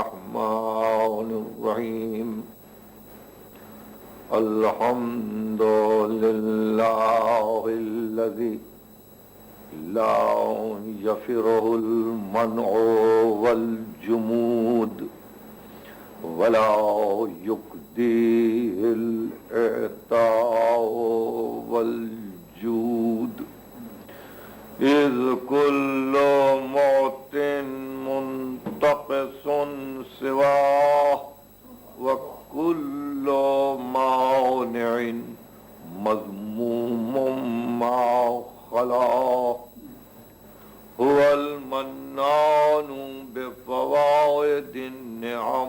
الرحمن الرحيم الحمد لله الذي لا يفره المنع والجمود ولا يقديه الإعطاء والجود إذ كل معط منتقص سواه وكل مانع مذموم ما خلاه هو المنان بفوائد النعم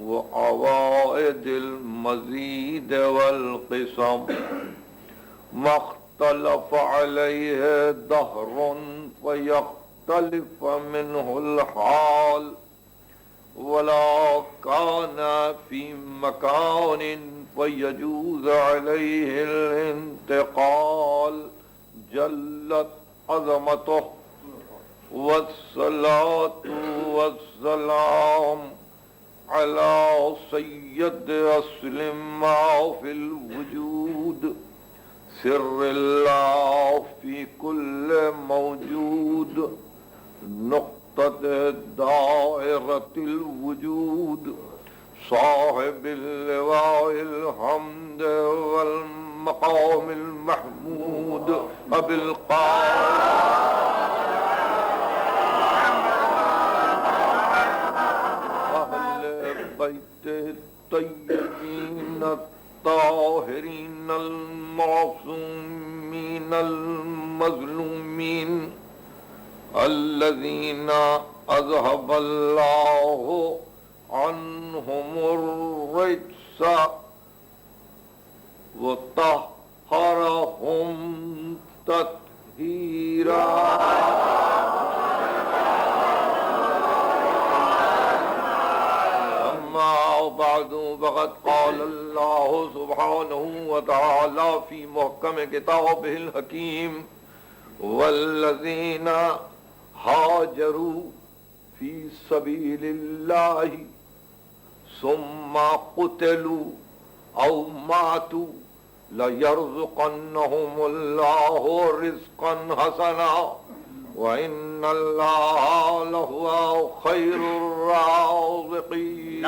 وعوائد المزيد والقسم ما اختلف عليه دهر فيختلف منه الحال ولا كان في مكان فيجوز عليه الانتقال جلت عظمته والصلاة والسلام على سيد أصل ما في الوجود سر الله في كل موجود نقطة دائرة الوجود صاحب اللواء الحمد والمقام المحمود أبي أهل بيته الطيبين الطاهرين المعصومين المظلومين الذين أذهب الله عنهم الرجس وطهرهم تطهيرا أما بعد فقد قال الله سبحانه وتعالى في محكم كتابه الحكيم والذين هاجروا في سبيل الله ثم قتلوا أو ماتوا ليرزقنهم الله رزقا حسنا وإن الله لهو خير الرازقين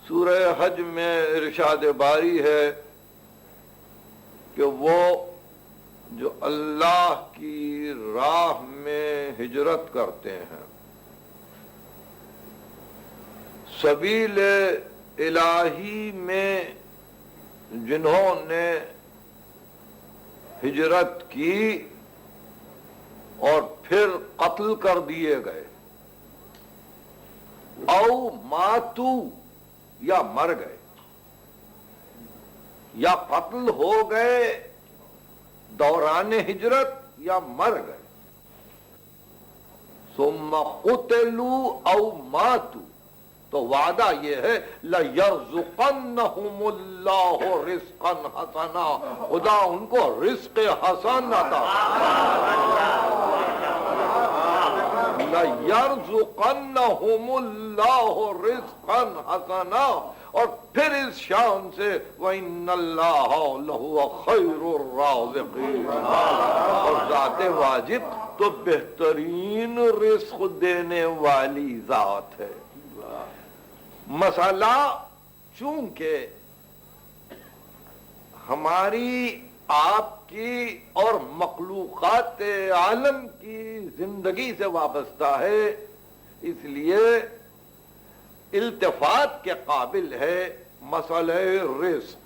سورہ حج میں ارشاد باری ہے کہ وہ جو اللہ کی راہ میں ہجرت کرتے ہیں سبیل الہی میں جنہوں نے ہجرت کی اور پھر قتل کر دیے گئے او ماتو یا مر گئے یا قتل ہو گئے دوران ہجرت یا مر گئے ثم قتلوا او ماتوا تو وعدہ یہ ہے لَيَرْزُقَنَّهُمُ اللَّهُ رِزْقًا حَسَنًا خدا ان کو رزق حسن عطا لَيَرْزُقَنَّهُمُ اللَّهُ رِزْقًا حَسَنًا اور پھر اس شان سے وَإِنَّ اللَّهَ لَهُوَ خَيْرُ الرَّازِقِينَ اور ذات واجب تو بہترین رزق دینے والی ذات ہے مسئلہ چونکہ ہماری آپ کی اور مخلوقات عالم کی زندگی سے وابستہ ہے اس لیے التفات کے قابل ہے مسئلہ رزق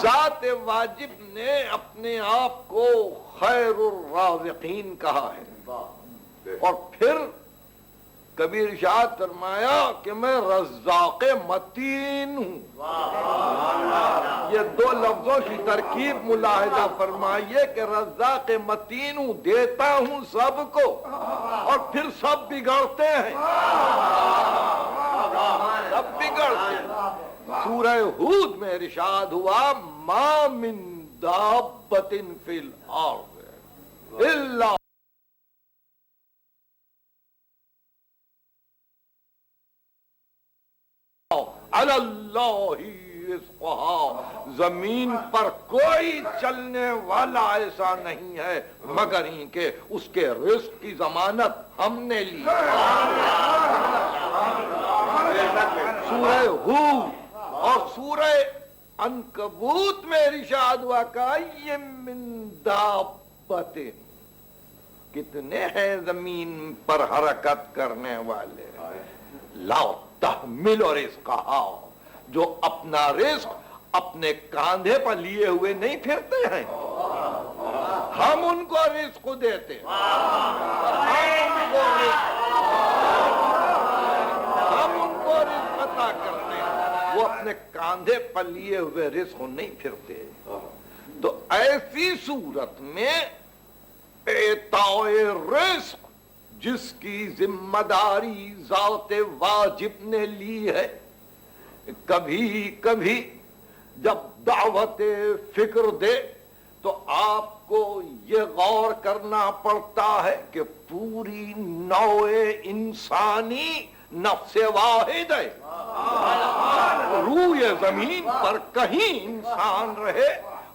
ذات واجب نے اپنے آپ کو خیر الرازقین کہا ہے اور پھر کبھی ارشاد فرمایا کہ میں رزاق متین ہوں یہ دو لفظوں کی ترکیب ملاحظہ فرمائیے کہ رزاق متین ہوں دیتا ہوں سب کو اور پھر سب بگڑتے ہیں سب بگڑتے ہیں سورہ ہود میں ارشاد ہوا ما من دابۃ فی الارض الا علی اللہ رزقها، زمین پر کوئی چلنے والا ایسا نہیں ہے مگر ہی کہ اس کے رزق کی ضمانت ہم نے لی۔ سورہ ہود اور سورہ عنکبوت میں ارشاد ہوا کہ من دابۃ، کتنے ہیں زمین پر حرکت کرنے والے، لا تحمل رزقہا، جو اپنا رزق اپنے کاندھے پر لیے ہوئے نہیں پھرتے ہیں، ہم ان کو رزق دیتے ہیں، ہم ان کو رزق عطا کرتے ہیں، وہ اپنے کاندھے پر لیے ہوئے رزق نہیں پھرتے۔ تو ایسی صورت میں اعطاء رزق جس کی ذمہ داری ذات واجب نے لی ہے، کبھی کبھی جب دعوت فکر دے تو آپ کو یہ غور کرنا پڑتا ہے کہ پوری نوع انسانی نفس واحد ہے، روئے زمین پر کہیں انسان رہے،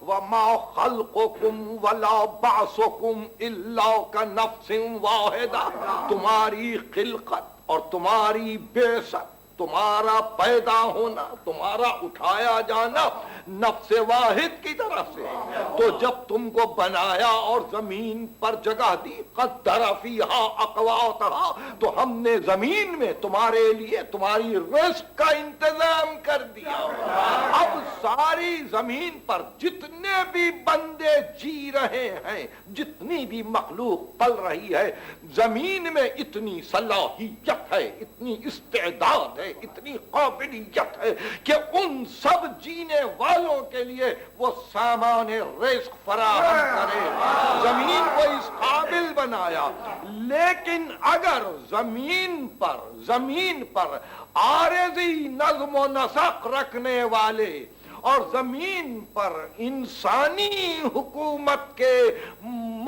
وَمَا خَلْقُكُمْ وَلَا بَعْثُكُمْ إِلَّا كَنَفْسٍ وَاحِدَةٍ، تمہاری خلقت اور تمہاری بعثت، تمہارا پیدا ہونا، تمہارا اٹھایا جانا نفس واحد کی طرف سے۔ تو جب تم کو بنایا اور زمین پر جگہ دی، قدر فیہا اقواتہا، تو ہم نے زمین میں تمہارے لیے تمہاری رزق کا انتظام کر دیا۔ اب ساری زمین پر جتنے بھی بندے جی رہے ہیں، جتنی بھی مخلوق پل رہی ہے، زمین میں اتنی صلاحیت ہے، اتنی استعداد ہے، اتنی قابلیت ہے کہ ان سب جینے والوں کے لیے وہ سامان رزق فراہم کرے، زمین کو اس قابل بنایا۔ لیکن اگر زمین پر عارضی نظم و نسق رکھنے والے اور زمین پر انسانی حکومت کے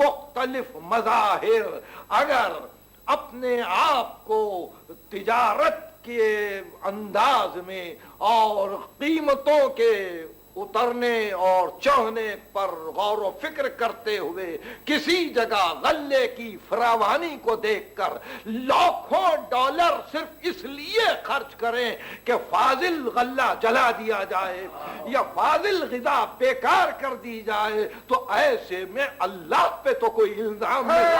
مختلف مظاہر اگر اپنے آپ کو تجارت کے انداز میں اور قیمتوں کے اترنے اور چڑھنے پر غور و فکر کرتے ہوئے کسی جگہ غلے کی فراوانی کو دیکھ کر لاکھوں ڈالر صرف اس لیے خرچ کریں کہ فاضل غلہ جلا دیا جائے یا فاضل غذا بیکار کر دی جائے، تو ایسے میں اللہ پہ تو کوئی الزام نہیں۔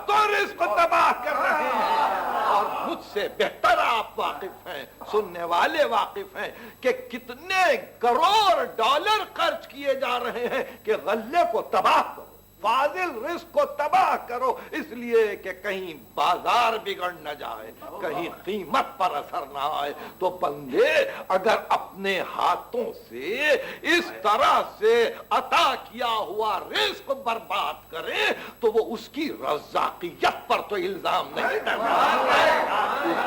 تو رزق تباہ کر رہے ہیں، اور مجھ سے بہتر آپ واقف ہیں، سننے والے واقف ہیں کہ کتنے کروڑ ڈالر خرچ کیے جا رہے ہیں کہ غلے کو تباہ کرو، فاضل رزق کو تباہ کرو، اس لیے کہ کہیں بازار بگڑ نہ جائے، کہیں قیمت پر اثر نہ آئے۔ تو بندے اگر اپنے ہاتھوں سے اس طرح سے عطا کیا ہوا رزق برباد کریں تو وہ اس کی رزاقیت پر تو الزام نہیں لگا،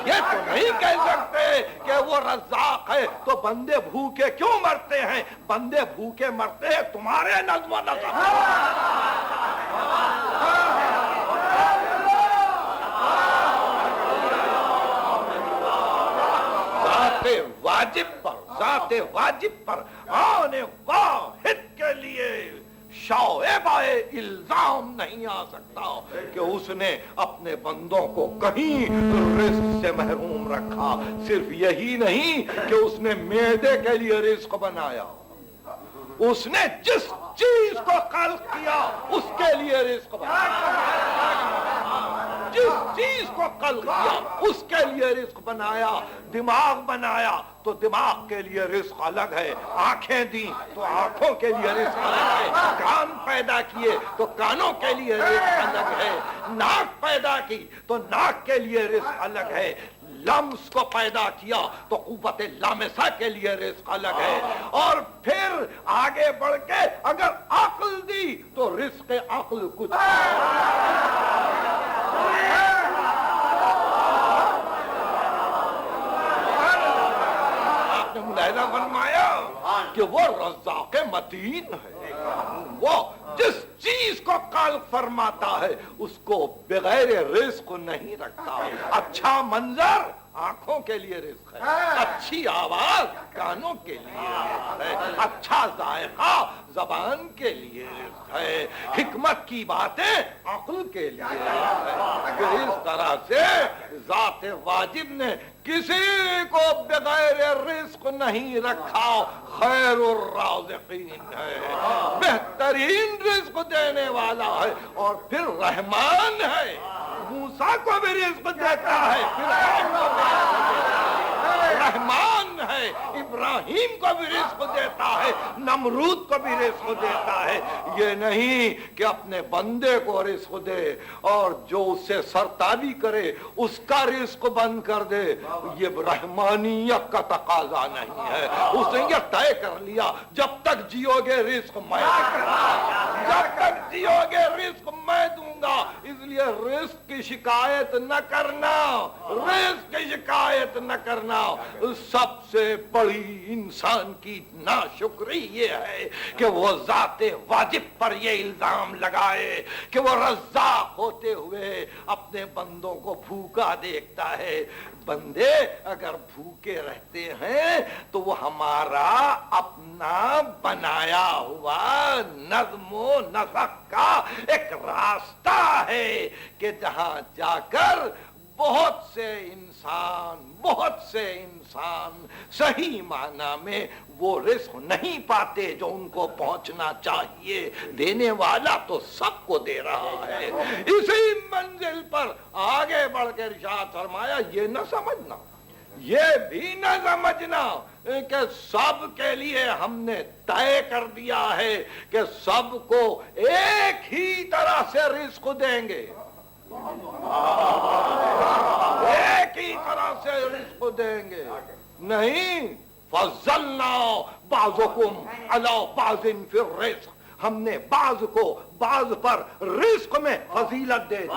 یہ تو نہیں کہہ سکتے کہ وہ رزاق ہے تو بندے بھوکے کیوں مرتے ہیں؟ بندے بھوکے مرتے ہیں تمہارے نظم و نسق۔ ذات واجب پر آنے واحد کے لیے شائبہ الزام نہیں آ سکتا کہ اس نے اپنے بندوں کو کہیں رزق سے محروم رکھا۔ صرف یہی نہیں کہ اس نے معدے کے لیے رزق بنایا، اس نے جس چیز کو خلق کیا اس کے لیے رزق بنایا، جس چیز کو خلق کیا اس کے لیے رزق بنایا۔ دماغ بنایا تو دماغ کے لیے رزق الگ ہے، آنکھیں دی تو آنکھوں کے لیے رزق الگ ہے، کان پیدا کیے تو کانوں کے لیے رزق الگ ہے، ناک پیدا کی تو ناک کے لیے رزق الگ ہے، لمس کو پیدا کیا تو قوت لامسہ کے لیے رزق الگ ہے، اور پھر آگے بڑھ کے اگر عقل دی تو رزق عقل کچھ کہ وہ رزاق متین ہے، وہ جس چیز کو خالق فرماتا ہے اس کو بغیر رزق نہیں رکھتا۔ اچھا منظر آنکھوں کے لیے رزق ہے، اچھی آواز کانوں کے لیے رزق ہے، اچھا ذائقہ زبان کے لیے رزق ہے، حکمت کی باتیں عقل کے لیے رزق ہے۔ کہ اس طرح سے ذات واجب نے کسی کو بغیر رزق نہیں رکھا، خیر الرازقین ہے، بہترین رزق دینے والا ہے، اور پھر رحمان ہے، موسیٰ کو بھی رزق دیتا ہے، فرعون کو بھی رحمان ہے، ابراہیم کو بھی رزق دیتا ہے، نمرود کو بھی رزق دیتا ہے۔ یہ نہیں کہ اپنے بندے کو رزق دے اور جو اس سے سرتابی کرے اس کا رزق بند کر دے، یہ رحمانیت کا تقاضا نہیں ہے۔ اس نے یہ طے کر لیا جب تک جیو گے رزق میں دوں گا، جب تک جیو گے رزق میں دوں گا، اس لیے رزق کی شکایت نہ کرنا، رزق کی شکایت نہ کرنا۔ سب سے بڑی انسان کی ناشکری یہ ہے کہ وہ ذات واجب پر یہ الزام لگائے کہ وہ رزاق ہوتے ہوئے اپنے بندوں کو بھوکا دیکھتا ہے۔ بندے اگر بھوکے رہتے ہیں تو وہ ہمارا اپنا بنایا ہوا نظم و نسق کا ایک راستہ ہے کہ جہاں جا کر بہت سے انسان صحیح معنی میں وہ رزق نہیں پاتے جو ان کو پہنچنا چاہیے۔ دینے والا تو سب کو دے رہا ہے۔ اسی منزل پر آگے بڑھ کے ارشاد فرمایا، یہ نہ سمجھنا، یہ بھی نہ سمجھنا کہ سب کے لیے ہم نے طے کر دیا ہے کہ سب کو ایک ہی طرح سے رزق دیں گے، ایک ہی طرح سے رزق دیں گے۔ نہیں، فضلنا بعضکم علی بعض فی الرزق، ہم نے بعض کو بعض پر رزق میں فضیلت دے دی۔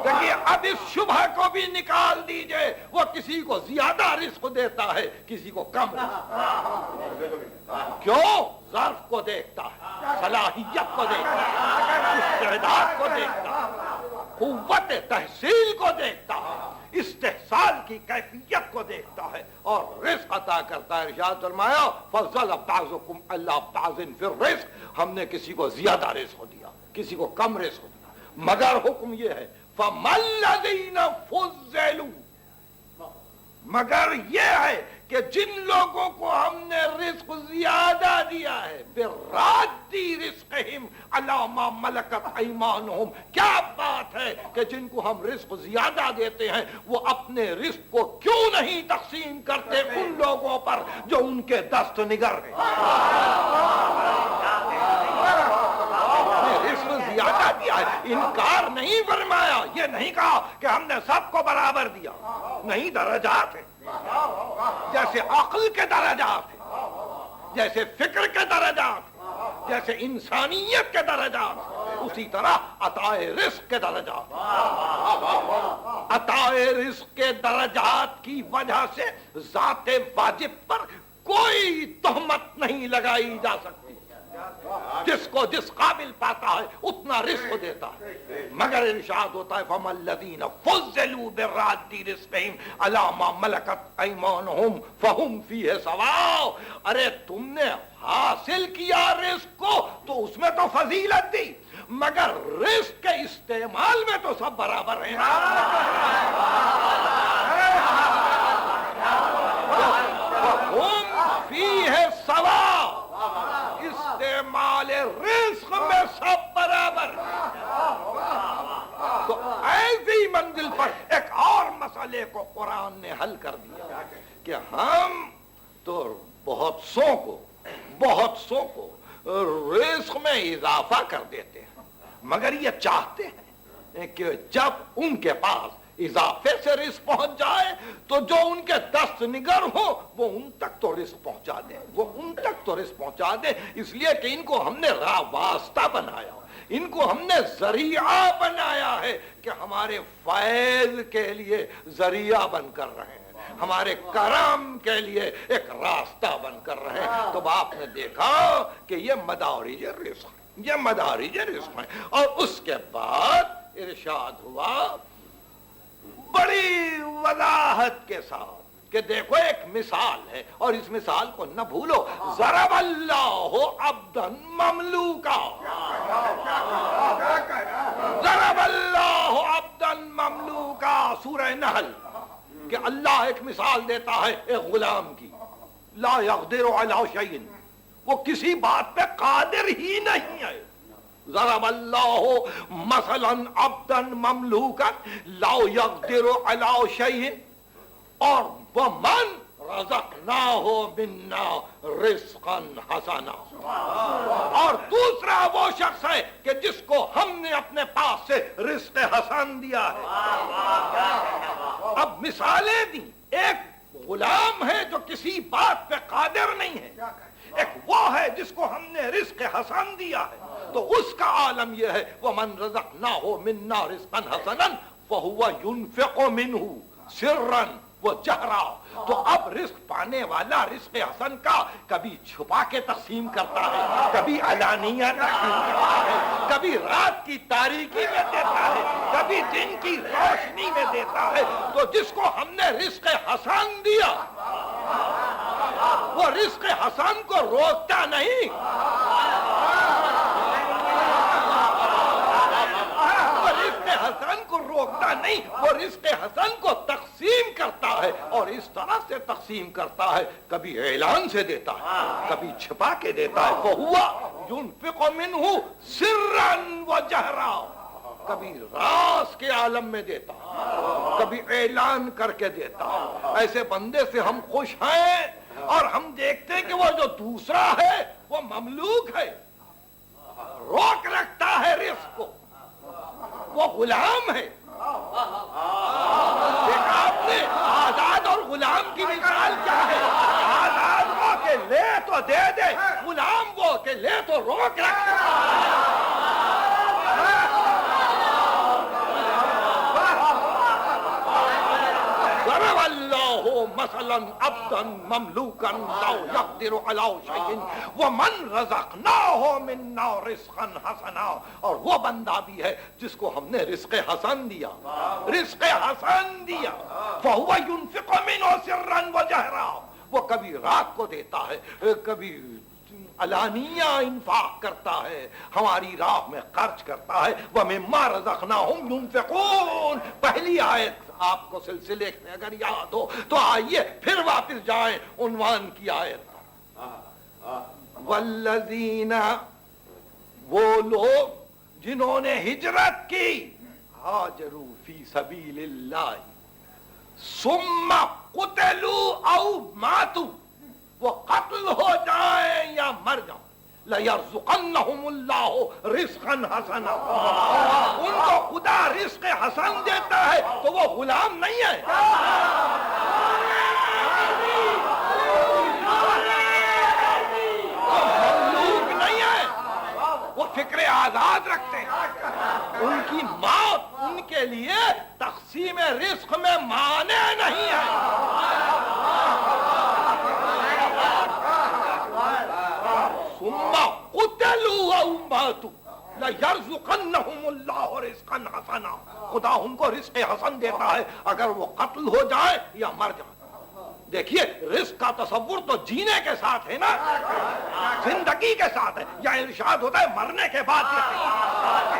دیکھیے اب اس شبہ کو بھی نکال دیجئے، وہ کسی کو زیادہ رزق دیتا ہے، کسی کو کم رزق۔ کیوں؟ ظرف کو دیکھتا ہے، صلاحیت کو دیکھتا ہے، استعداد کو دیکھتا ہے، قوت تحصیل کو دیکھتا ہے، استحصال کی کیفیت کو دیکھتا ہے اور رزق عطا کرتا ہے۔ ارشاد فرمایا، فضل بعضکم علی بعض فی الرزق، ہم نے کسی کو زیادہ رزق دیا، کسی کو کم رزق دیا، مگر حکم یہ ہے فَمَا الَّذِينَ فُضِّلُوا، مگر یہ ہے کہ جن لوگوں کو ہم نے رزق زیادہ دیا ہے، بِرَادِّ رِزْقِهِمْ عَلَى مَا مَلَكَتْ أَيْمَانُهُمْ، کیا بات ہے کہ جن کو ہم رزق زیادہ دیتے ہیں وہ اپنے رزق کو کیوں نہیں تقسیم کرتے ان لوگوں پر جو ان کے دست نگر ہیں۔ رزق زیادہ دیا ہے، انکار نہیں فرمایا، یہ نہیں کہا کہ ہم نے سب کو برابر دیا، نہیں، درجات ہیں، جیسے عقل کے درجات ہیں، جیسے فکر کے درجات ہیں، جیسے انسانیت کے درجات ہیں، اسی طرح عطا رزق کے درجات ہیں۔ عطا رزق کے درجات کی وجہ سے ذات واجب پر کوئی تہمت نہیں لگائی جا سکتی، جس کو جس قابل پاتا ہے اتنا رزق دیتا ہے، مگر ارشاد ہوتا ہے فَمَا الَّذِينَ فُضِّلُوا بِرَادِّ رِزْقِهِمْ عَلَى مَا مَلَكَتْ أَيْمَانُهُمْ فَهُمْ فِيهِ سَوَاءٌ، ارے تم نے حاصل کیا رزق کو تو اس میں تو فضیلت دی، مگر رزق کے استعمال میں تو سب برابر ہیں۔ فَهُمْ فِيهِ سَوَاءٌ، استعمال رزق میں سب برابر۔ تو ایسی منزل پر ایک اور مسئلے کو قرآن نے حل کر دیا کہ ہم تو بہت سو کو رزق میں اضافہ کر دیتے ہیں، مگر یہ چاہتے ہیں کہ جب ان کے پاس اضافے سے رزق پہنچ جائے تو جو ان کے دست نگر ہو وہ ان تک تو رزق پہنچا دیں، وہ ان تک تو رزق پہنچا دیں، اس لیے کہ ان کو ہم نے راہ واسطہ بنایا، ان کو ہم نے ذریعہ بنایا ہے کہ ہمارے فیض کے لیے ذریعہ بن کر رہے ہیں۔ ہمارے کرم کے لیے ایک راستہ بن کر رہے ہیں. تو آپ نے دیکھا کہ یہ مدارج رزق ہے. اور اس کے بعد ارشاد ہوا بڑی وضاحت کے ساتھ کہ دیکھو ایک مثال ہے اور اس مثال کو نہ بھولو. ضرب اللہ عبدا مملوکا، ضرب اللہ عبدا مملوکا، سورہ نحل. کہ اللہ ایک مثال دیتا ہے ایک غلام کی، لا یقدر علی شیء، وہ کسی بات پہ قادر ہی نہیں ہے. ضرب اللہ مثلا عبدا مملوکا لا یقدر علی شیء، اور ومن رزقناہ منا رزقا حسنا، اور دوسرا وہ شخص ہے کہ جس کو ہم نے اپنے پاس سے رزق حسن دیا ہے. اب مثالیں دی، ایک غلام ہے جو کسی بات پہ قادر نہیں ہے، ایک وہ ہے جس کو ہم نے رزق حسن دیا ہے. تو اس کا عالم یہ ہے وَمَن رَزَقْنَاهُ مِنَّا رِزْقًا حَسَنًا فَهُوَ يُنْفِقُ مِنْهُ سِرًّا وَجَهْرًا. تو اب رزق پانے والا رزق حسن کا کبھی چھپا کے تقسیم کرتا ہے، کبھی علانیہ تقسیم کرتا ہے، کبھی رات کی تاریکی میں دیتا ہے، کبھی دن کی روشنی میں دیتا ہے. تو جس کو ہم نے رزق حسن دیا وہ رزق حسن کو روکتا نہیں، حسن کو روکتا نہیں، وہ رزق حسن کو تقسیم کرتا ہے. اور اس طرح سے تقسیم کرتا ہے، کبھی اعلان سے دیتا ہے، کبھی چھپا کے دیتا ہے. فَهُوَ يُنْفِقُ مِنْهُ سِرًّا وَجَهْرًا، کبھی راز کے عالم میں دیتا ہے، کبھی اعلان کر کے دیتا ہے. ایسے بندے سے ہم خوش ہیں. اور ہم دیکھتے ہیں کہ وہ جو دوسرا ہے وہ مملوک ہے، روک رکھتا ہے رزق کو، وہ غلام ہے. دیکھا آپ نے آزاد اور غلام کی مثال کیا ہے؟ آزاد وہ کہ لے تو دے دے، غلام وہ کہ لے تو روک رکھے. ضرب اللہ مثلا عبدا مملوکا لا یقدر علی شیء ومن رزقناہ منا رزقا حسنا. اور وہ بندہ بھی ہے جس کو ہم نے رزق حسن دیا، رزق حسن دیا. فہو ينفق منہ سرا وجہرا، وہ کبھی رات کو دیتا ہے، کبھی علانیہ انفاق کرتا ہے، ہماری راہ میں خرچ کرتا ہے. وَمِمَّا رَزَقْنَاهُمْ يُنْفِقُونَ. پہلی آیت آپ کو سلسلے میں اگر یاد ہو تو آئیے پھر واپس جائیں عنوان کی آیت پر. وَالَّذِينَ، وہ لوگ جنہوں نے ہجرت کی، ہاجروا فی سبیل اللہ ثم قتلوا او ماتوا، وہ قتل ہو جائیں یا مر جائیں، لَيَرْزُقَنَّهُمُ اللَّهُ رِزْقًا حَسَنًا، ان کو خدا رزق حسن دیتا ہے. تو وہ غلام نہیں ہے، وہ مملوک نہیں ہے، وہ فکر آزاد رکھتے ہیں. ان کی موت ان کے لیے تقسیم رزق میں مانع نہیں ہے. ثم قتلوا او ماتوا لَيَرْزُقَنَّهُمُ اللَّهُ رِزْقًا حَسَنًا. خدا ان کو رزق حسن دیتا ہے اگر وہ قتل ہو جائے یا مر جائے. دیکھیے رزق کا تصور تو جینے کے ساتھ ہے نا، زندگی کے ساتھ ہے. یا ارشاد ہوتا ہے مرنے کے بعد.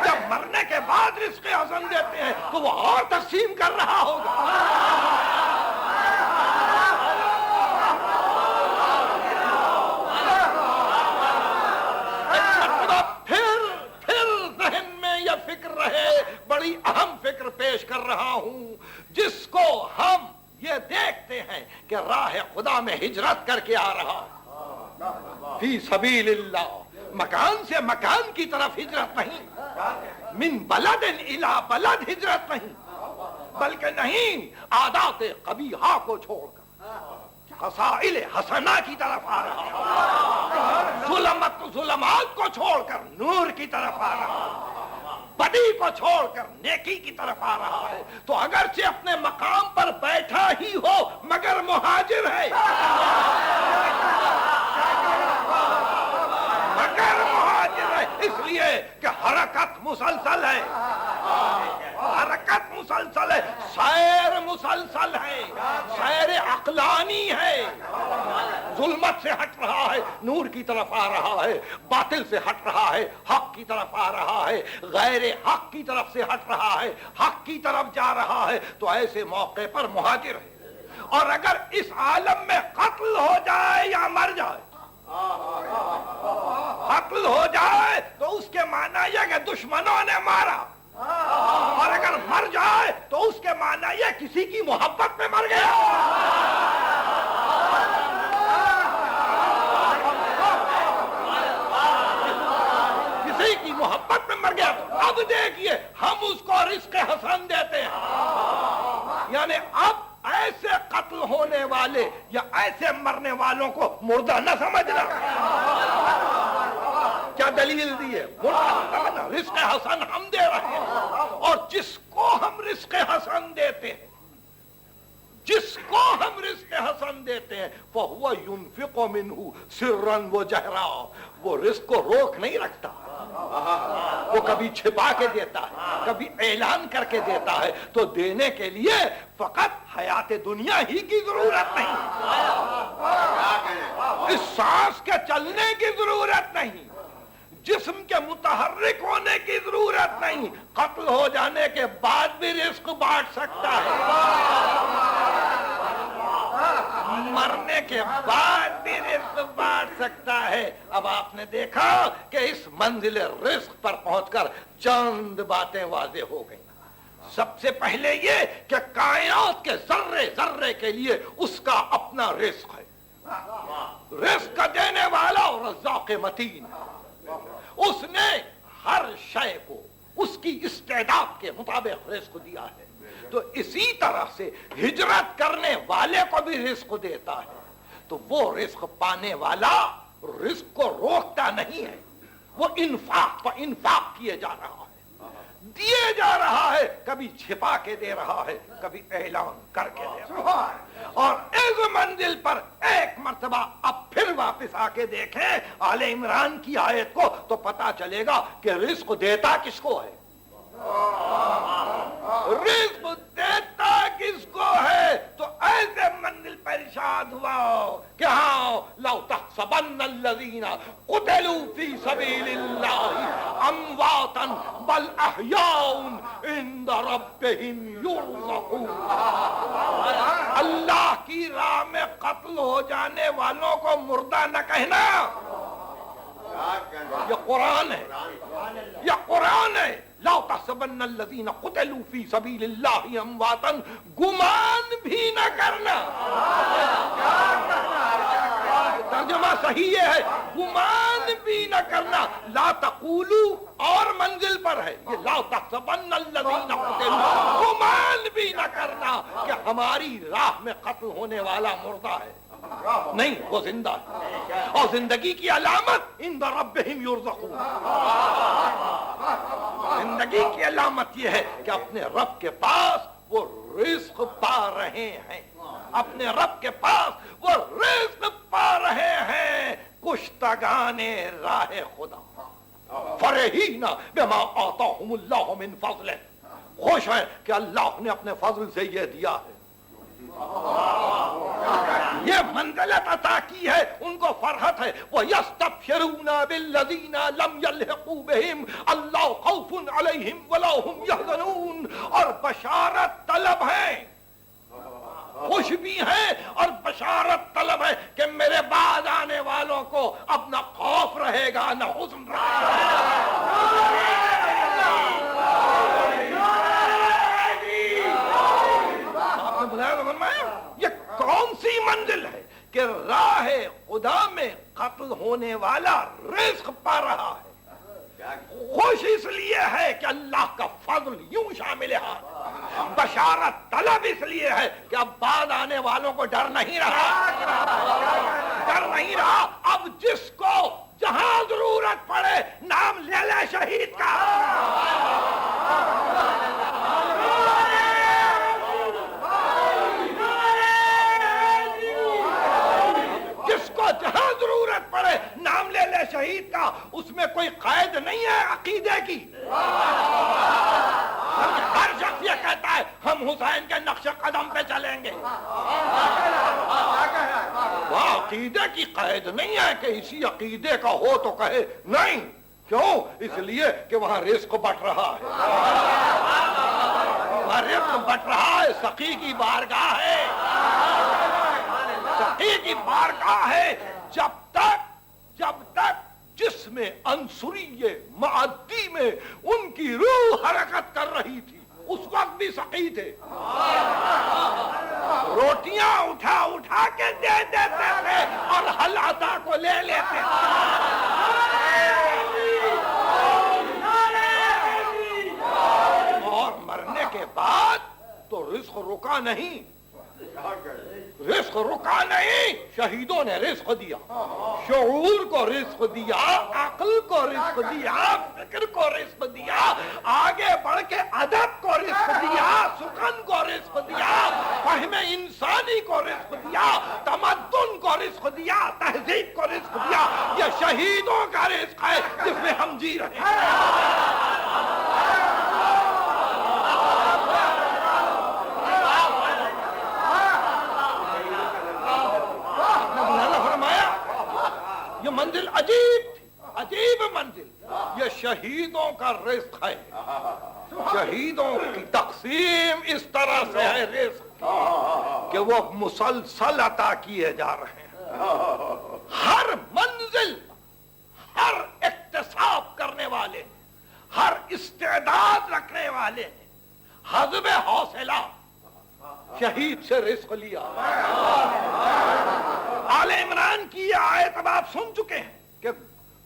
جب مرنے کے بعد رزق حسن دیتے ہیں تو وہ اور تقسیم کر رہا ہوگا. بڑی اہم فکر پیش کر رہا ہوں جس کو ہم یہ دیکھتے ہیں کہ راہ خدا میں ہجرت کر کے آ رہا فی سبیل اللہ، مکان سے مکان کی طرف ہجرت نہیں، من بلد الی بلد ہجرت نہیں، بلکہ نہیں عادات قبیحہ کو چھوڑ کر خصائل حسنہ کی طرف آ رہا، ظلمات کو چھوڑ کر نور کی طرف آ رہا، بدی کو چھوڑ کر نیکی کی طرف آ رہا ہے. تو اگرچہ اپنے مقام پر بیٹھا ہی ہو مگر ہے مگر مہاجر ہے، اس لیے کہ حرکت مسلسل ہے، حرکت مسلسل ہے، سیر مسلسل ہے، سیر عقلانی ہے، ظلمت سے ہٹ رہا ہے، نور کی طرف آ رہا ہے، باطل سے ہٹ رہا ہے، حق کی طرف آ رہا ہے، غیر حق کی طرف سے ہٹ رہا ہے، حق کی طرف جا رہا ہے، تو ایسے موقع پر مہاجر ہے۔ اور اگر اس عالم میں قتل ہو جائے یا مر جائے، قتل ہو جائے تو اس کے معنی یہ کہ دشمنوں نے مارا، اور اگر مر جائے تو اس کے معنی یہ کسی کی محبت میں مر گیا۔ کسی کی محبت میں مر گیا۔ اب دیکھیے ہم اس کو رزق حسن دیتے ہیں، یعنی اب ایسے قتل ہونے والے یا ایسے مرنے والوں کو مردہ نہ سمجھنا۔ کیا دلیل دی ہے؟ مردہ رزق حسن ہم دے رہے ہیں، اور جس کو ہم رزق حسن دیتے ہیں، جس کو ہم رزق حسن دیتے ہیں فَهُوَ يُنْفِقُ مِنْهُ سِرًّا وَجَهْرًا، وہ رزق کو روک نہیں رکھتا، وہ کبھی چھپا کے دیتا ہے، کبھی اعلان کر کے دیتا ہے، تو دینے کے لیے فقط حیات دنیا ہی کی ضرورت نہیں، اس سانس کے چلنے کی ضرورت نہیں، جسم کے متحرک ہونے کی ضرورت نہیں، قتل ہو جانے کے بعد بھی رزق بانٹ سکتا ہے، مرنے کے بعد بھی رزق بانٹ سکتا ہے۔ اب آپ نے دیکھا کہ اس منزل رزق پر پہنچ کر چند باتیں واضح ہو گئیں۔ سب سے پہلے یہ کہ کائنات کے ذرے ذرے کے لیے اس کا اپنا رزق ہے، رزق کا دینے والا اور رزاق متین، اس نے ہر شے کو اس کی استعداد کے مطابق رزق دیا ہے۔ تو اسی طرح سے ہجرت کرنے والے کو بھی رزق دیتا ہے، تو وہ رزق پانے والا رزق کو روکتا نہیں ہے، وہ انفاق کیے جا رہا ہے، دیے جا رہا ہے، کبھی چھپا کے دے رہا ہے، کبھی اعلان کر کے دے رہا ہے۔ اور اس منزل پر ایک مرتبہ اب پھر واپس آ کے دیکھیں آل عمران کی آیت کو، تو پتا چلے گا کہ رزق دیتا کس کو ہے، رزق دیتا کس کو ہے۔ تو ایسے منزل پر ارشاد ہوا کہ ہاں لو تحسبن الذین قتلوا فی سبیل اللہ امواتا بل احیاء عند ربہم یرزقون، اللہ کی راہ میں قتل ہو جانے والوں کو مردہ نہ کہنا، یہ قرآن ہے، یہ قرآن ہے۔ لا تحسبن الذین قتلوا فی سبیل اللہ امواتا، گمان بھی نہ کرنا، ترجمہ صحیح ہے، گمان بھی نہ کرنا۔ لا تقولوا اور منزل پر ہے یہ لا تحسبن الذین قتلوا، گمان بھی نہ کرنا کہ ہماری راہ میں قتل ہونے والا مردہ ہے، نہیں، وہ زندہ ہے، اور زندگی کی علامت عند ربہم یرزقون، زندگی کی علامت یہ ہے کہ اپنے رب کے پاس وہ رزق پا رہے ہیں، اپنے رب کے پاس وہ رزق پا رہے ہیں۔ کشتگان راہ خدا فرحین بما آتاہم اللہ من فضلہ، خوش ہیں کہ اللہ نے اپنے فضل سے یہ دیا ہے، یہ منزلت عطا کی ہے، ان کو فرحت ہے۔ وَيَسْتَبْشِرُونَ بِالَّذِينَ لَمْ يَلْحِقُوا بِهِمْ أَلَّا خَوْفٌ عَلَيْهِمْ وَلَا هُمْ يَحْزَنُونَ، اور بشارت طلب ہے، خوش بھی ہیں اور بشارت طلب ہے کہ میرے بعد آنے والوں کو اب نہ خوف رہے گا نہ حزن رہے گا۔ آپ نے بلایا تو فرمایا یہ کون سی منزل ہے کہ راہ خدا میں قتل ہونے والا رزق پا رہا ہے، خوش اس لیے ہے کہ اللہ کا فضل یوں شامل ہے، بشارت طلب اس لیے ہے کہ اب بعد آنے والوں کو ڈر نہیں رہا، ڈر نہیں رہا۔ اب جس کو جہاں ضرورت پڑے نام لے لے شہید کا، قید نہیں ہے عقیدے کی. ہر شخص یہ کہتا ہے ہم حسین کے نقش قدم پہ چلیں گے. وہ عقیدے کی قید نہیں ہے کہ اسی عقیدے کا ہو تو کہے نہیں. کیوں؟ اس لیے کہ وہاں رزق بٹ رہا ہے. وہاں رزق بٹ رہا ہے. سقی کی بارگاہ ہے. سقی کی بارگاہ ہے. جب تک جس میں عنصریہ معدی میں ان کی روح حرکت کر رہی تھی اس وقت بھی سقی تھے. روٹیاں اٹھا کے دے دیتے تھے اور حل عطا کو لے لیتے اور مرنے کے بعد تو رزق رکا نہیں. رزق رکا نہیں. شہیدوں نے رزق دیا. شعور کو رزق دیا, عقل کو رزق دیا, فکر کو رزق دیا, آگے بڑھ کے ادب کو رزق دیا, سخن کو رزق دیا, فہم انسانی کو رزق دیا, تمدن کو رزق دیا, تہذیب کو رزق دیا. یہ شہیدوں کا رزق ہے جس میں ہم جی رہے ہیں. یہ منزل عجیب منزل. یہ شہیدوں کا رزق ہے. شہیدوں کی تقسیم اس طرح سے ہے رزق کہ وہ مسلسل عطا کیے جا رہے ہیں. ہر منزل, ہر اکتساب کرنے والے, ہر استعداد رکھنے والے نے حزب حوصلہ شہید سے رزق لیا. آل عمران کی یہ آیت اب آپ سن چکے ہیں کہ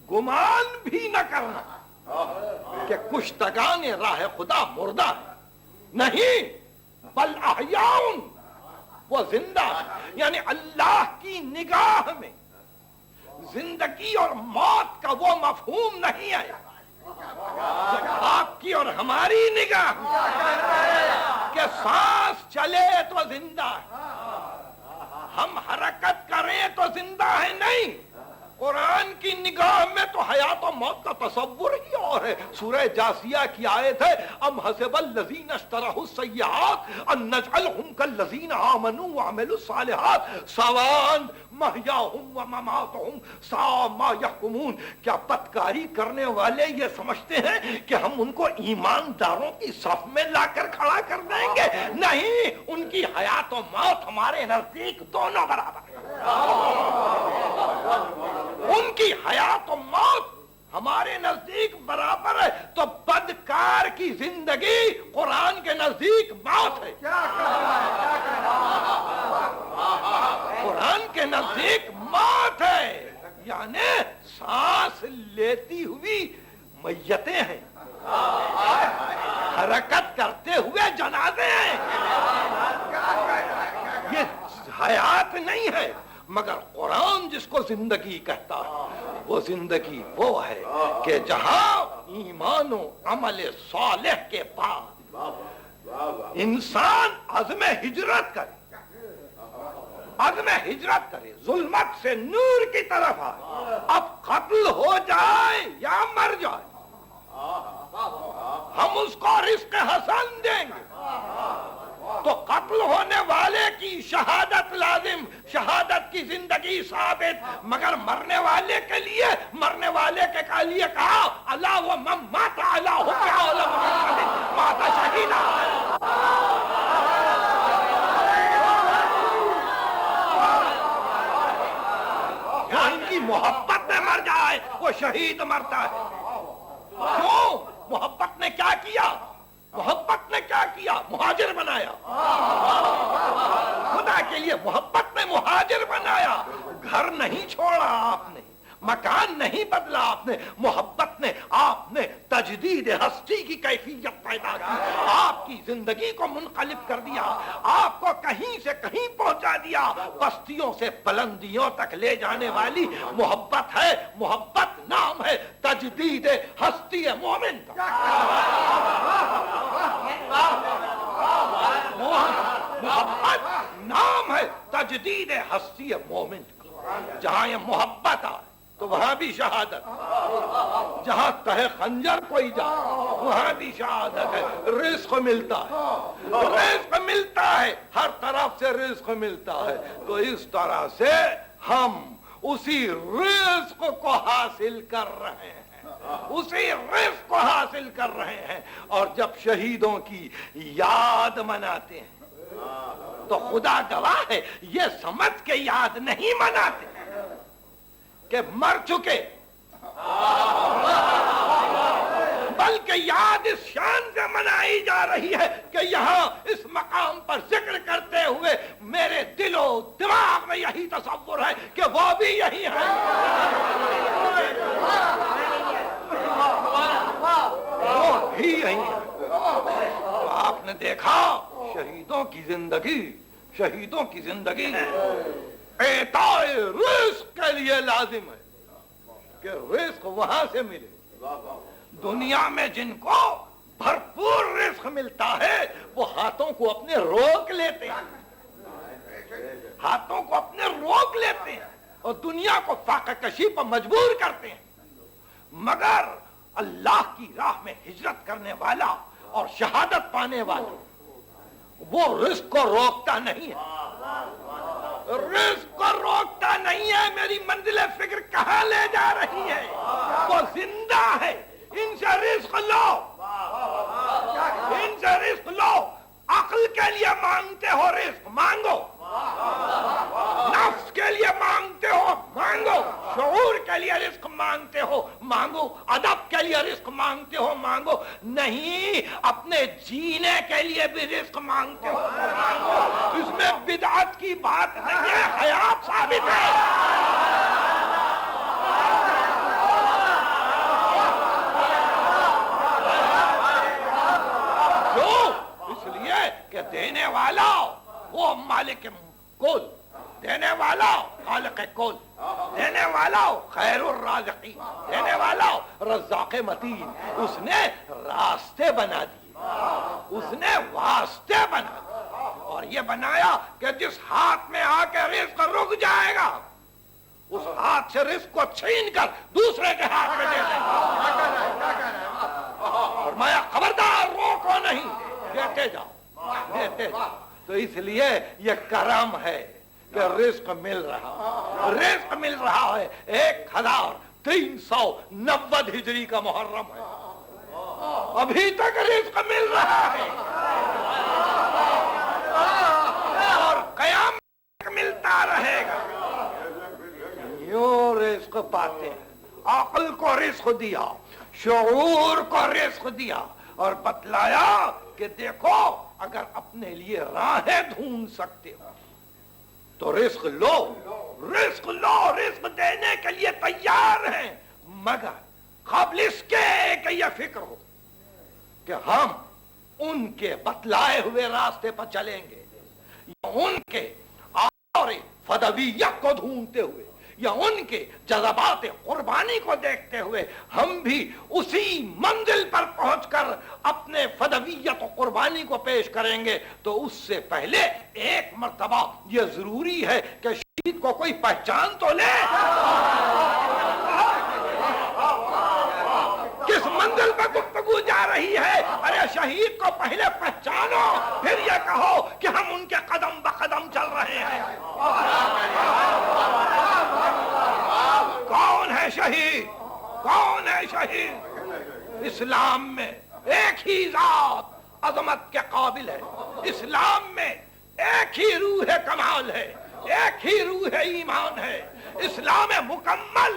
گمان بھی نہ کرنا کہ کشتگان راہ خدا مردہ ہے. نہیں, بل احیاء, وہ زندہ. یعنی اللہ کی نگاہ میں زندگی اور موت کا وہ مفہوم نہیں ہے آپ کی اور ہماری نگاہ کہ سانس چلے تو زندہ ہے, ہم حرکت کریں تو زندہ ہے. نہیں, قرآن کی نگاہ میں تو حیات و موت کا تصور ہی اور ہے. سورہ جاسیہ کی آیت ہے ام حسب الذین اشتروا السیئات ان نجعلہم کالذین آمنوا وعملوا الصالحات سواء محیاہم ومماتہم ساء ما یحکمون. کیا بدکاری کرنے والے یہ سمجھتے ہیں کہ ہم ان کو ایمانداروں کی صف میں لا کر کھڑا کر دیں گے؟ نہیں, ان کی حیات و موت ہمارے نزدیک دونوں برابر ہیں. ان کی حیات و موت ہمارے نزدیک برابر ہے. تو بدکار کی زندگی قرآن کے نزدیک موت ہے. قرآن کے نزدیک موت ہے. یعنی سانس لیتی ہوئی میتیں ہیں, حرکت کرتے ہوئے جنازے ہیں. یہ حیات نہیں ہے. مگر قرآن جس کو زندگی کہتا ہے وہ زندگی وہ ہے کہ جہاں ایمان و عمل صالح کے بعد انسان عزم ہجرت کرے, ظلمت سے نور کی طرف آئے. اب قتل ہو جائے یا مر جائے ہم اس کو رزق حسن دیں گے. تو قتل ہونے والے کی شہادت لازم, شہادت کی زندگی ثابت. مگر مرنے والے کے لیے کہا اللہ و من مات علی حب عالم مات شہیدا. جو ان کی محبت میں مر جائے وہ شہید مرتا ہے. کیوں؟ محبت نے کیا کیا؟ محبت نے کیا کیا؟ مہاجر بنایا. خدا کے لیے محبت نے مہاجر بنایا. گھر نہیں چھوڑا آپ نے, مکان نہیں بدلا آپ نے. محبت نے آپ نے تجدید ہستی کی کیفیت پیدا کی. آپ کی زندگی کو منقلب کر دیا. آپ کو کہیں سے کہیں پہنچا دیا. پستیوں سے بلندیوں تک لے جانے والی محبت ہے. محبت نام ہے تجدید ہستی مومن کا. محبت نام ہے تجدید ہستی مومن کا. جہاں یہ محبت آئے تو وہاں بھی شہادت, جہاں تہ خنجر کوئی جائے وہاں بھی شہادت ہے. رزق ملتا ہے، رزق ملتا ہے، ہر طرف سے رزق ملتا ہے. تو اس طرح سے ہم اسی رزق کو حاصل کر رہے ہیں، اسی رزق کو حاصل کر رہے ہیں. اور جب شہیدوں کی یاد مناتے ہیں تو خدا گواہ ہے یہ سمجھ کے یاد نہیں مناتے کہ مر چکے، بلکہ یاد اس شان سے منائی جا رہی ہے کہ یہاں اس مقام پر ذکر کرتے ہوئے میرے دل و دماغ میں یہی تصور ہے کہ وہ بھی یہی ہے. وہ ہی یہی ہے. تو آپ نے دیکھا شہیدوں کی زندگی اعطاء رزق کے لیے لازم ہے کہ رزق وہاں سے ملے. دنیا میں جن کو بھرپور رزق ملتا ہے وہ ہاتھوں کو اپنے روک لیتے ہیں، اور دنیا کو فاقہ کشی پر مجبور کرتے ہیں. مگر اللہ کی راہ میں ہجرت کرنے والا اور شہادت پانے والا وہ رزق کو روکتا نہیں ہے. میری منزل فکر کہاں لے جا رہی ہے؟ وہ زندہ ہے. ان سے رزق لو. عقل کے لیے مانگتے ہو رزق مانگو، نفس کے لیے مانگتے ہو مانگو، شعور کے لیے رزق مانگتے ہو مانگو، ادب کے لیے رزق مانگتے ہو مانگو. نہیں، اپنے جینے کے لیے بھی رزق مانگتے ہو مانگو. اس میں بدعت کی بات نہیں ہے، حیات ثابت ہے. کہ دینے والا وہ مالک کل، دینے والا خالق کل، دینے والا خیر الرازقین، دینے والا رزاق متین. اس نے راستے بنا دیے، اس نے واسطے بنا دیے، اور یہ بنایا کہ جس ہاتھ میں آ کے رزق رک جائے گا اس ہاتھ سے رزق کو چھین کر دوسرے کے ہاتھ میں دے دیں گے. فرمایا خبردار روکو نہیں، دیتے جاؤ. تو اس لیے یہ کرم ہے کہ رزق مل رہا ہے. 1390 ہجری کا محرم ہے، ابھی تک رزق مل رہا ہے اور قیامت تک ملتا رہے گا. یوں رزق پاتے ہیں. عقل کو رزق دیا، شعور کو رزق دیا اور بتلایا کہ دیکھو اگر اپنے لیے راہیں ڈھونڈ سکتے ہو تو رزق لو. رزق دینے کے لیے تیار ہیں، مگر قبل اس کے کہ یہ فکر ہو کہ ہم ان کے بتلائے ہوئے راستے پر چلیں گے یا ان کے اور فدویت کو ڈھونڈتے ہوئے یا ان کے جذبات قربانی کو دیکھتے ہوئے ہم بھی اسی منزل پر پہنچ کر اپنے فدویت و قربانی کو پیش کریں گے. تو اس سے پہلے ایک مرتبہ یہ ضروری ہے کہ شہید کو کوئی پہچان تو لے. کس منزل پر گفتگو جا رہی ہے؟ ارے شہید کو پہلے پہچانو، پھر یہ کہو کہ ہم ان کے قدم بقدم چل رہے ہیں. کون ہے شہید؟ اسلام میں ایک ہی ذات عظمت کے قابل ہے. اسلام میں ایک ہی روح کمال ہے، ایک ہی روح ایمان ہے. اسلام مکمل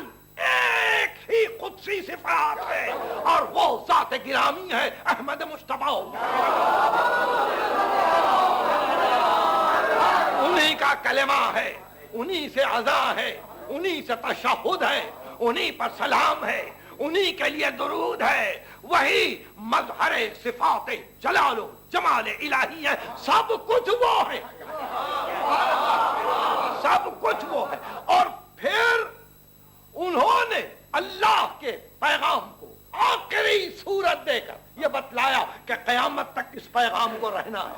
ایک ہی قدسی صفات ہے اور وہ ذات گرامی ہے احمد مصطفیٰ. انہی کا کلمہ ہے، انہی سے عزا ہے، انہی سے تشہد ہے، انہی پر سلام ہے، انہی کے لیے درود ہے. وہی مظہر صفات جلال و جمال الہی ہے. سب کچھ وہ ہے، سب کچھ وہ ہے. اور پھر انہوں نے اللہ کے پیغام کو آخری صورت دے کر یہ بتلایا کہ قیامت تک اس پیغام کو رہنا ہے.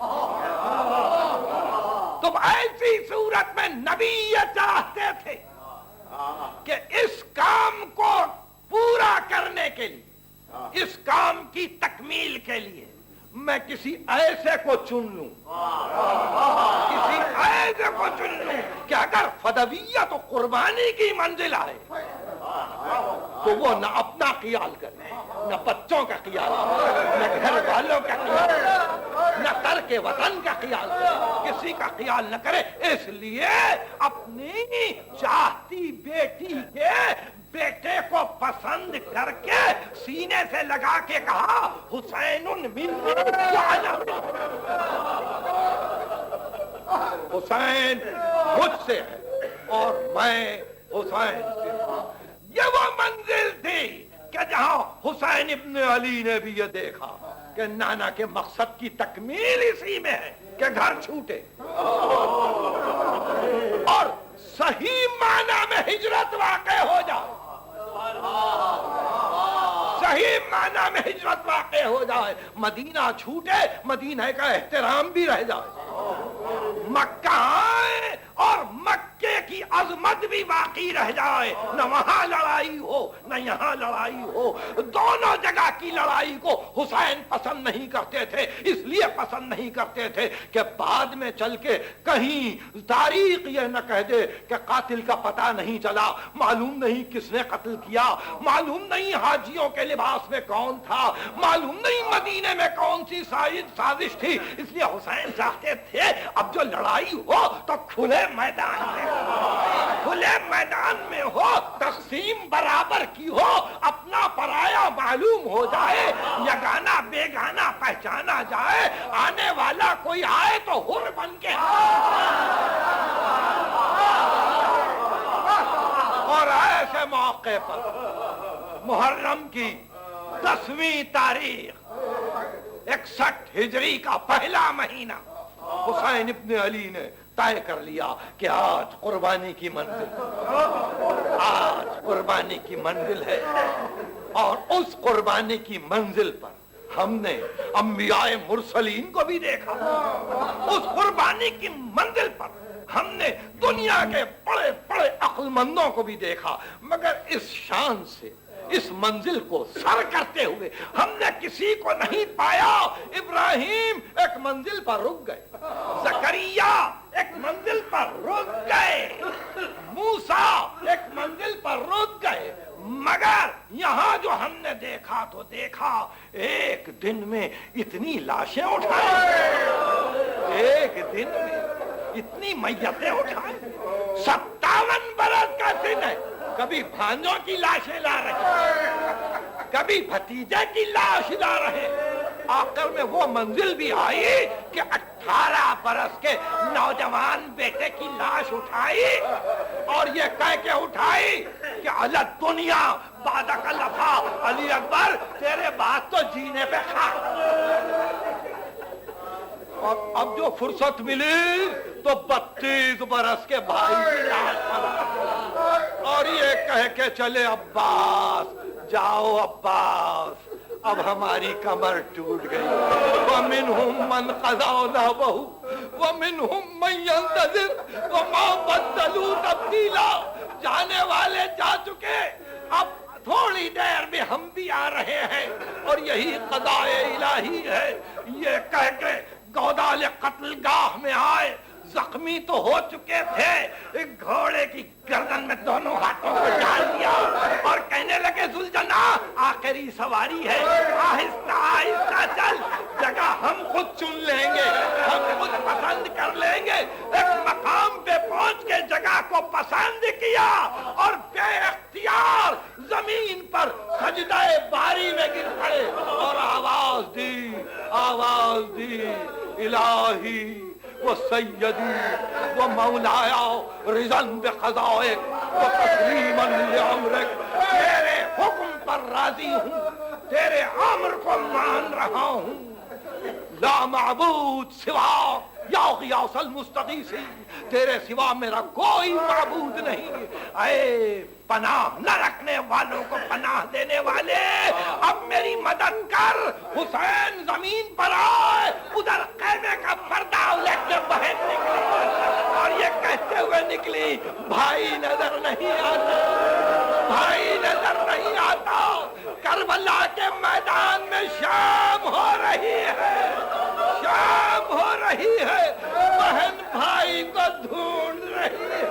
تو ایسی صورت میں نبی یہ چاہتے تھے کہ اس کام کو پورا کرنے کے لیے، اس کام کی تکمیل کے لیے میں کسی ایسے کو چن لوں، کسی ایسے کو چن لوں کہ اگر فدویت و قربانی کی منزل آئے تو وہ نہ اپنا خیال کرے، نہ بچوں کا خیال کرے، نہ گھر والوں کا خیال کرے، نہ ترک وطن کا خیال کرے، کسی کا خیال نہ کرے۔ اس لیے اپنی چاہتی بیٹی کے بیٹے کو پسند کر کے سینے سے لگا کے کہا حسین منی وانا حسین مجھ سے ہے اور میں حسین سے ہوں۔ یہ وہ منزل تھی کہ جہاں حسین ابن علی نے بھی یہ دیکھا کہ نانا کے مقصد کی تکمیل اسی میں ہے کہ گھر چھوٹے اور صحیح معنی میں ہجرت واقع ہو جائے، صحیح معنی میں ہجرت واقع ہو جائے، مدینہ چھوٹے، مدینہ کا احترام بھی رہ جائے، مکہ آئے اور مکے کی عظمت بھی باقی رہ جائے، نہ وہاں لڑائی ہو نہ یہاں لڑائی ہو۔ دونوں جگہ کی لڑائی کو حسین پسند نہیں کرتے تھے، اس لیے پسند نہیں کرتے تھے کہ بعد میں چل کے کہیں تاریخ یہ نہ کہہ دے کہ قاتل کا پتہ نہیں چلا، معلوم نہیں کس نے قتل کیا، معلوم نہیں حاجیوں کے لباس میں کون تھا، معلوم نہیں مدینے میں کون سی سازش تھی۔ اس لیے حسین چاہتے تھے اب جو لڑائی ہو تو کھلے میدان میں، کھلے میدان میں ہو، تقسیم برابر کی ہو، اپنا پرایا معلوم ہو جائے، یگانا بیگانا پہچانا جائے، آنے والا کوئی آئے تو حر بن کے اور ایسے موقع پر محرم کی 10ویں تاریخ 61 ہجری کا پہلا مہینہ حسین ابن علی نے طے کر لیا کہ آج قربانی کی منزل، آج قربانی کی منزل ہے۔ اور اس قربانی کی منزل پر ہم نے انبیاء مرسلین کو بھی دیکھا، اس قربانی کی منزل پر ہم نے دنیا کے بڑے بڑے عقل مندوں کو بھی دیکھا، مگر اس شان سے اس منزل کو سر کرتے ہوئے ہم نے کسی کو نہیں پایا۔ ابراہیم ایک منزل پر رک گئے، زکریا ایک منزل پر رک گئے، موسیٰ ایک منزل پر رک گئے، مگر یہاں جو ہم نے دیکھا تو دیکھا ایک دن میں اتنی لاشیں اٹھائیں، ایک دن میں اتنی میتیں اٹھائیں، 57 برس کا دن ہے، کبھی بھانجوں کی لاشیں لا رہے، کبھی بھتیجے کی لاش لا رہے، آخر میں وہ منزل بھی آئی کہ 18 برس کے نوجوان بیٹے کی لاش اٹھائی اور یہ کہہ کے اٹھائی کہ علی دنیا بعدک لفا، علی اکبر تیرے بعد تو جینے پہ خاک۔ اور اب جو فرصت ملی تو 32 برس کے بھائی کی لاش پر اور یہ کہہ کے چلے عباس جاؤ عباس اب ہماری کمر ٹوٹ گئی، وَمِنْهُمْ مَنْ قَضَىٰ نَحْبَهُ وَمِنْهُمْ مَنْ يَنْتَظِرُ وَمَا بَدَّلُوا تَبْدِيلًا۔ جانے والے جا چکے، اب تھوڑی دیر میں ہم بھی آ رہے ہیں اور یہی قضاء الہی ہے۔ یہ کہہ کے گودال قتل گاہ میں آئے، زخمی تو ہو چکے تھے، ایک گھوڑے کی گردن میں دونوں ہاتھوں کو ڈال دیا اور کہنے لگے ذوالجناح آخری سواری ہے، آہستہ آہستہ چل، جگہ ہم خود چن لیں گے، ہم خود پسند کر لیں گے۔ ایک مقام پہ پہنچ کے جگہ کو پسند کیا اور بے اختیار زمین پر سجدہ باری میں گر پڑے اور آواز دی الہی و سیدی و مولایا رضاً بقضائک و تسلیماً لعمرک، تیرے حکم پر راضی ہوں، تیرے امر کو مان رہا ہوں، لا معبود سواک یا غیاث المستغیثین، تیرے سوا میرا کوئی معبود نہیں۔ اے پناہ نہ رکھنے والوں کو پناہ دینے والے، اب میری مدد کر۔ حسین زمین پر آئے، ادھر خیمے کا پردہ الٹ کے باہر نکلی اور یہ کہتے ہوئے نکلی بھائی نظر نہیں آتا، بھائی نظر نہیں آتا۔ میدان میں شام ہو رہی ہے، شام ہو رہی ہے، بہن بھائی کو ڈھونڈ رہی ہے.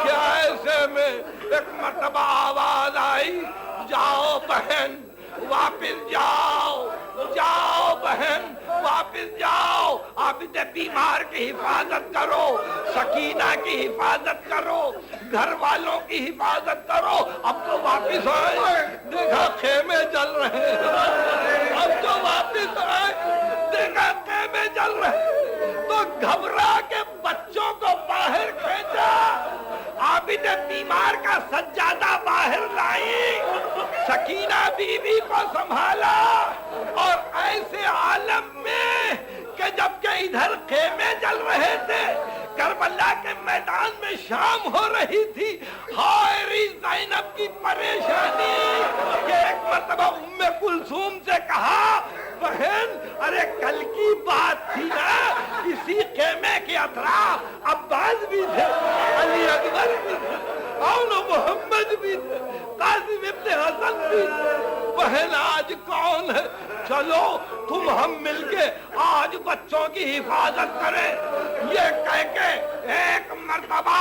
کیا ایسے میں ایک مرتبہ آواز آئی، جاؤ بہن واپس جاؤ، جاؤ بہن واپس جاؤ، عابد بیمار کی حفاظت کرو، سکینہ کی حفاظت کرو، گھر والوں کی حفاظت کرو. اب تو واپس آئے، دیکھا خیمے جل رہے ہیں. اب تو واپس آئے، دیکھا خیمے جل رہے ہیں. تو گھبرا کے بچوں کو باہر کھینچا، عابد بیمار کا سجادہ باہر لائی، سکینہ بیوی کو سنبھالا. اور ایسے عالم میں کہ جب کہ ادھر خیمے جل رہے تھے، کربلا کے میدان میں شام ہو رہی تھی، ہائے زینب کی پریشانی کہ ایک مرتبہ ام کلثوم سے کہا، بہن ارے کل کی بات تھی نا، اسی خیمے کے اطراف عباس بھی تھے، علی اکبر بھی تھے، اور محمد بھی تھے، قاسم ابن حسن بھی تھے. بہن آج کون ہے؟ چلو تم ہم مل کے آج بچوں کی حفاظت کریں. یہ کہہ کے ایک مرتبہ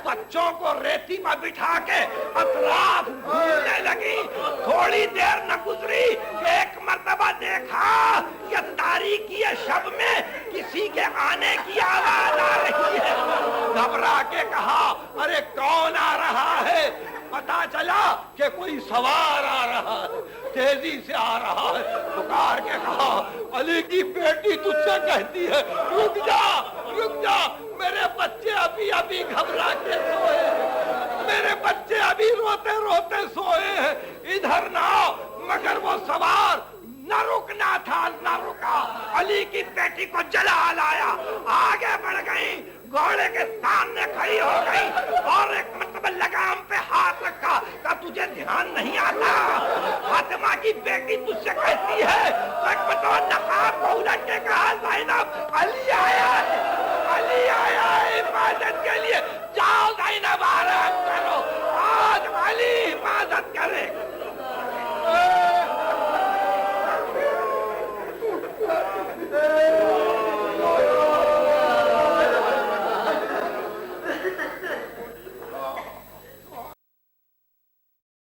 بچوں کو ریتی پر بٹھا کے اطراف گھومنے لگی. تھوڑی دیر نہ گزری کہ ایک مرتبہ دیکھا کہ تاریکی شب میں کسی کے آنے کی آواز آ رہی ہے. گھبرا کے کہا، ارے کون آ رہا ہے؟ پتا چلا کہ کوئی سوار آ رہا ہے، تیزی سے آ رہا ہے. پکار کے کہا، علی کی بیٹی تجھ سے کہتی ہے رک جا، رک جا، میرے بچے ابھی ابھی گھبرا کے سوئے ہیں، میرے بچے ابھی روتے روتے سوئے ہیں، ادھر نہ آؤ. مگر وہ سوار نہ رکنا تھا، نہ رکا. علی کی بیٹی کو